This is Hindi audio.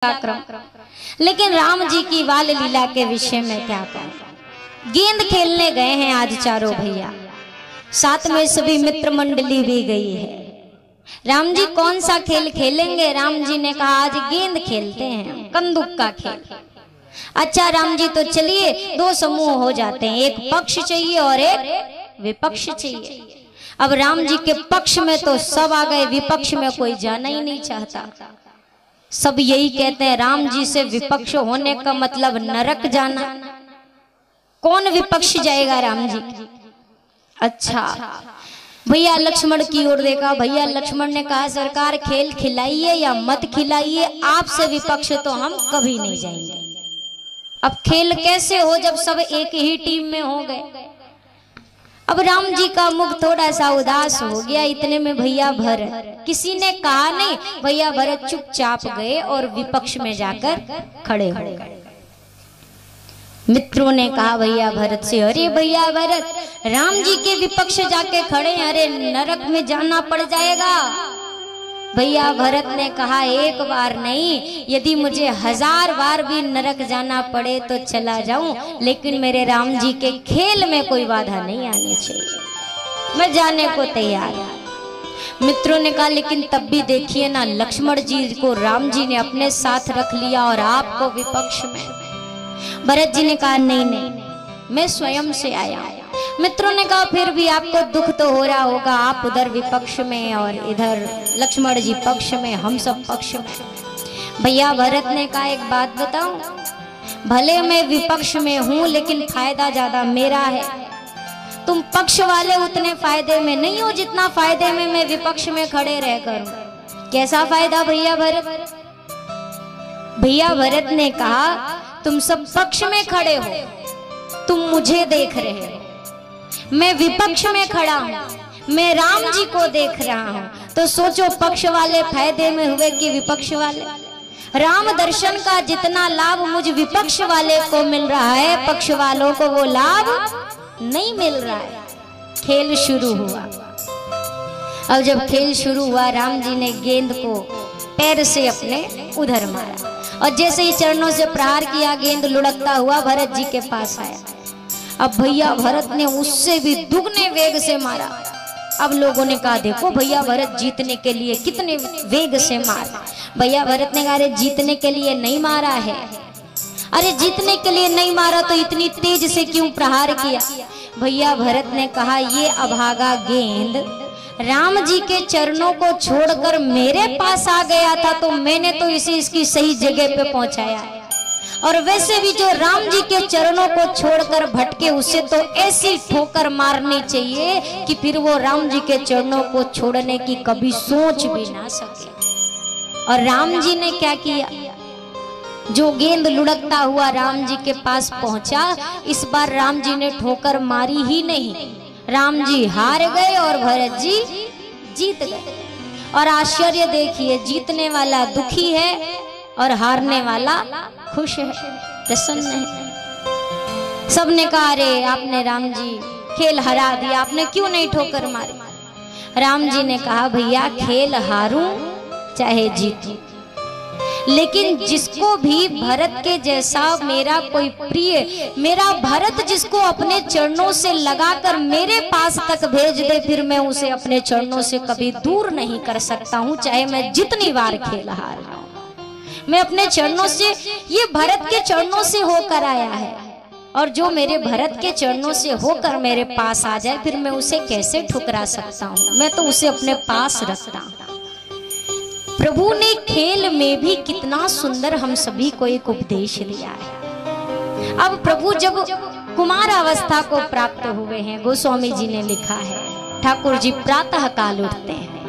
लेकिन राम जी की बाल लीला के विषय में क्या कहूं। गेंद खेलने गए हैं आज चारों भैया, साथ में सभी मित्र मंडली भी गई है। राम जी कौन सा खेल खेलेंगे? राम जी ने कहा आज गेंद खेलते हैं, कंदूक का खेल। अच्छा राम जी तो चलिए, दो समूह हो जाते हैं, एक पक्ष चाहिए और एक विपक्ष चाहिए। अब राम जी के पक्ष में तो सब आ गए, विपक्ष में कोई जाना ही नहीं चाहता। सब यही कहते हैं राम जी से विपक्ष होने का मतलब नरक जाना। कौन विपक्ष जाएगा राम जी? अच्छा भैया लक्ष्मण की ओर देखा। भैया लक्ष्मण ने कहा सरकार खेल खिलाइए या मत खिलाइए, आपसे विपक्ष तो हम कभी नहीं जाएंगे। अब खेल कैसे हो जब सब एक ही टीम में हो गए। अब राम जी का मुख थोड़ा सा उदास हो गया। इतने में भैया भरत, किसी ने कहा नहीं, भैया भरत चुपचाप गए और विपक्ष में जाकर खड़े हो गए। मित्रों ने कहा भैया भरत से, अरे भैया भरत राम जी के विपक्ष जाके खड़े, अरे नरक में जाना पड़ जाएगा। भैया भरत ने कहा एक बार नहीं, यदि मुझे 1000 बार भी नरक जाना पड़े तो चला जाऊं, लेकिन मेरे राम जी के खेल में कोई बाधा नहीं आनी चाहिए, मैं जाने को तैयार हूं। मित्रों ने कहा लेकिन तब भी देखिए ना, लक्ष्मण जी को राम जी ने अपने साथ रख लिया और आपको विपक्ष में। भरत जी ने कहा नहीं नहीं, मैं स्वयं से आया। मित्रों ने कहा फिर भी आपको दुख तो हो रहा होगा, आप उधर विपक्ष में और इधर लक्ष्मण जी पक्ष में, हम सब पक्ष में। भैया भरत ने कहा एक बात बताऊं, भले मैं विपक्ष में हूं लेकिन फायदा ज्यादा मेरा है। तुम पक्ष वाले उतने फायदे में नहीं हो जितना फायदे में मैं विपक्ष में खड़े रह कर। कैसा फायदा भैया भरत? भैया भरत ने कहा तुम सब पक्ष में खड़े हो, तुम मुझे देख रहे हो, मैं विपक्ष में खड़ा हूं, मैं राम जी को देख रहा हूं। तो सोचो पक्ष वाले फायदे में हुए कि विपक्ष वाले? राम दर्शन का जितना लाभ मुझ विपक्ष वाले को मिल रहा है, पक्ष वालों को वो लाभ नहीं मिल रहा है। खेल शुरू हुआ। अब जब खेल शुरू हुआ, राम जी ने गेंद को पैर से अपने उधर मारा और जैसे ही चरणों से प्रहार किया, गेंद लुढ़कता हुआ भरत जी के पास आया। अब भैया भरत ने उससे भी दुगने वेग से मारा। अब लोगों ने कहा देखो भैया भरत जीतने के लिए कितने वेग से मारा। भैया भरत ने कहा अरे जीतने के लिए नहीं मारा है, अरे जीतने के लिए नहीं मारा तो इतनी तेज से क्यों प्रहार किया? भैया भरत ने कहा ये अभागा गेंद राम जी के चरणों को छोड़कर मेरे पास आ गया था, तो मैंने तो इसे इसकी सही जगह पे पहुंचाया। और वैसे भी जो राम जी के चरणों को छोड़कर भटके, उसे तो ऐसी ठोकर मारनी चाहिए कि फिर वो राम जी के चरणों को छोड़ने की कभी सोच भी ना सके। और राम जी ने क्या किया? जो गेंद लुढ़कता हुआ राम जी के पास पहुंचा, इस बार राम जी ने ठोकर मारी ही नहीं, राम जी हार गए और भरत जी जीत गए। और आश्चर्य देखिए, जीतने वाला दुखी है और हारने वाला खुश है, प्रसन्न है। सबने कहा अरे आपने राम जी खेल हरा दिया, आपने क्यों नहीं ठोकर मारी? राम जी ने कहा भैया खेल हारूं चाहे जीतूं, लेकिन जिसको भी भरत के जैसा मेरा कोई प्रिय, मेरा भरत जिसको अपने चरणों से लगाकर मेरे पास तक भेज दे, फिर मैं उसे अपने चरणों से कभी दूर नहीं कर सकता हूं, चाहे मैं जितनी बार खेल हार रहा हूं। मैं अपने चरणों से, ये भरत के चरणों से होकर आया है, और जो मेरे भरत के चरणों से होकर मेरे पास आ जाए, फिर मैं उसे कैसे ठुकरा सकता हूँ? मैं तो उसे अपने पास रखता हूँ। प्रभु ने खेल में भी कितना सुंदर हम सभी को एक उपदेश दिया है। अब प्रभु जब कुमार अवस्था को प्राप्त हुए हैं, गोस्वामी जी ने लिखा है, ठाकुर जी प्रातः काल उठते हैं,